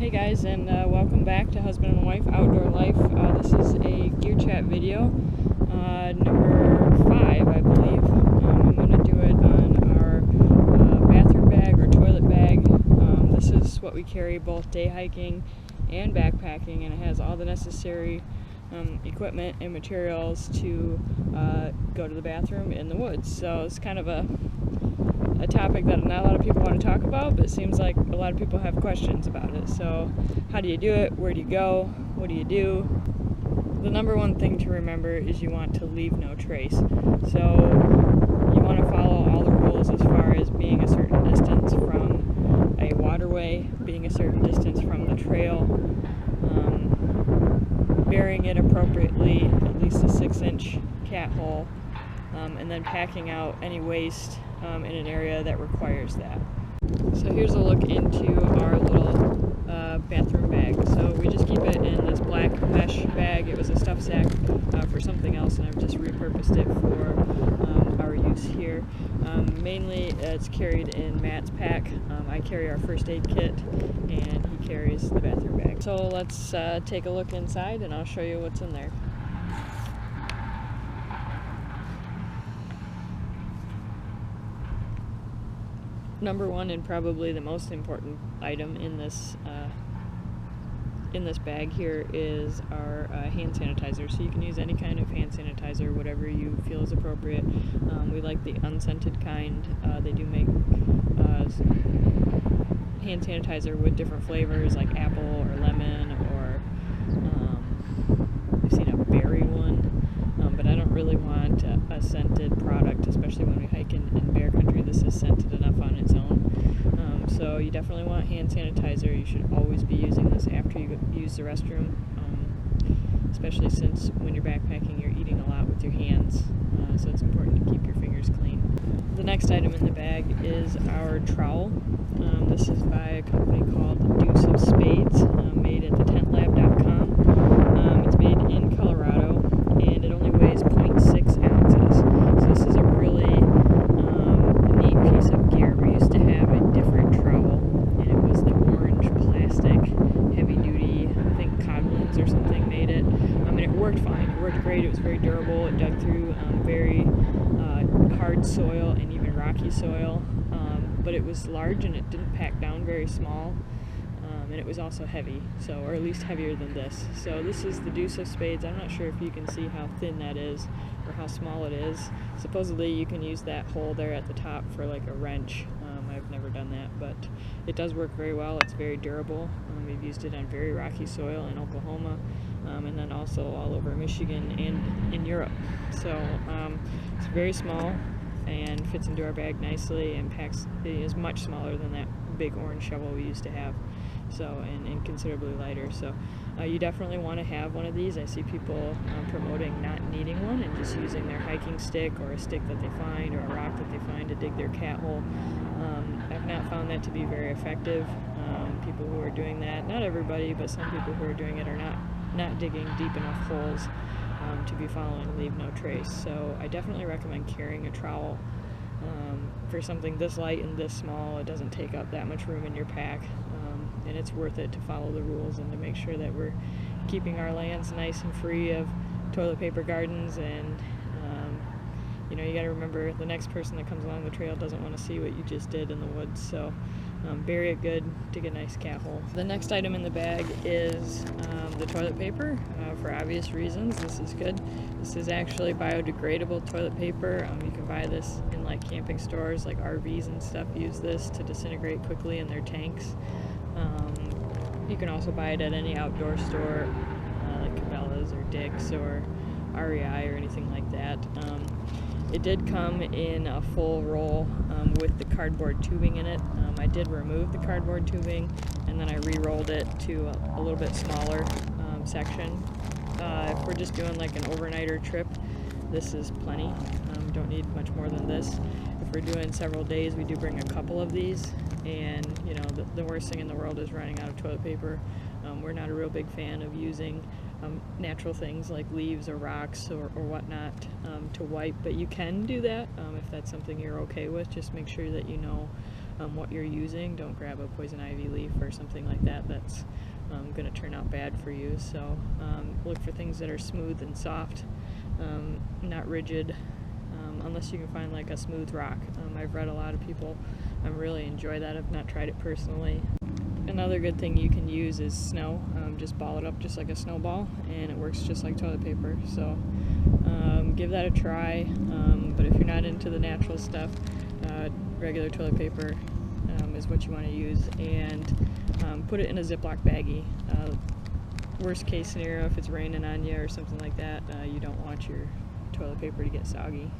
Hey guys, and welcome back to Husband and Wife Outdoor Life. This is a gear chat video, number 5 I believe. I'm going to do it on our bathroom bag or toilet bag. This is what we carry both day hiking and backpacking, and it has all the necessary equipment and materials to go to the bathroom in the woods. So it's kind of a topic that not a lot of people want to talk about, but it seems like a lot of people have questions about it. So how do you do it? Where do you go? What do you do? The number one thing to remember is you want to leave no trace. So you want to follow all the rules as far as being a certain distance from a waterway, being a certain distance from the trail, burying it appropriately, at least a 6-inch cat hole, and then packing out any waste in an area that requires that. So here's a look into our little bathroom bag. So we just keep it in this black mesh bag. It was a stuff sack for something else, and I've just repurposed it for our use here. Mainly it's carried in Matt's pack. I carry our first aid kit, and he carries the bathroom bag. So let's take a look inside, and I'll show you what's in there. Number one, and probably the most important item in this bag here, is our hand sanitizer. So you can use any kind of hand sanitizer, whatever you feel is appropriate. We like the unscented kind. They do make hand sanitizer with different flavors, like apple or lemon, or I've seen a berry one. But I don't really want a scented product, especially when we hike in bear country. This is scented enough on its own. So you definitely want hand sanitizer. You should always be using this after you use the restroom, especially since when you're backpacking you're eating a lot with your hands, so it's important to keep your fingers clean. The next item in the bag is our trowel. This is by a company called Deuce of Spades, made at thetentlab.com. It's made in Colorado, and it only weighs 0.6 ounces. So this is a really neat piece of gear. We used to have a different trowel, and it was the orange plastic, heavy duty, I think Codlins or something made it. And it worked fine. It worked great. It was very durable. It dug through very hard soil and even rocky soil. But it was large, and it didn't pack down very small. And it was also heavy, or at least heavier than this. So this is the Deuce of Spades. I'm not sure if you can see how thin that is or how small it is. Supposedly you can use that hole there at the top for like a wrench. I've never done that, but it does work very well. It's very durable. We've used it on very rocky soil in Oklahoma, and then also all over Michigan and in Europe. So it's very small and fits into our bag nicely, and is much smaller than that big orange shovel we used to have, so and considerably lighter. So you definitely want to have one of these. I see people promoting not needing one and just using their hiking stick or a stick that they find or a rock that they find to dig their cat hole. I've not found that to be very effective. People who are doing that, not everybody, but some people who are doing it are not digging deep enough holes to be following leave no trace. So I definitely recommend carrying a trowel. For something this light and this small, it doesn't take up that much room in your pack, and it's worth it to follow the rules and to make sure that we're keeping our lands nice and free of toilet paper gardens. And you got to remember, the next person that comes along the trail doesn't want to see what you just did in the woods. So bury it good, dig a nice cat hole. The next item in the bag is the toilet paper. For obvious reasons, this is good. This is actually biodegradable toilet paper. You can buy this in like camping stores, like RVs and stuff use this to disintegrate quickly in their tanks. You can also buy it at any outdoor store, like Cabela's or Dick's or REI or anything like that. It did come in a full roll with the cardboard tubing in it. I did remove the cardboard tubing, and then I re-rolled it to a little bit smaller section. If we're just doing like an overnighter trip, this is plenty. Don't need much more than this. If we're doing several days, we do bring a couple of these, and the worst thing in the world is running out of toilet paper. We're not a real big fan of using natural things like leaves or rocks or whatnot to wipe, but you can do that if that's something you're okay with. Just make sure that you know what you're using. Don't grab a poison ivy leaf or something like that. That's going to turn out bad for you. So look for things that are smooth and soft, not rigid, unless you can find like a smooth rock. I've read a lot of people really enjoy that. I've not tried it personally. Another good thing you can use is snow. Just ball it up just like a snowball, and it works just like toilet paper. So give that a try. But if you're not into the natural stuff, regular toilet paper is what you want to use, and put it in a Ziploc baggie. Worst case scenario, if it's raining on you or something like that, you don't want your toilet paper to get soggy.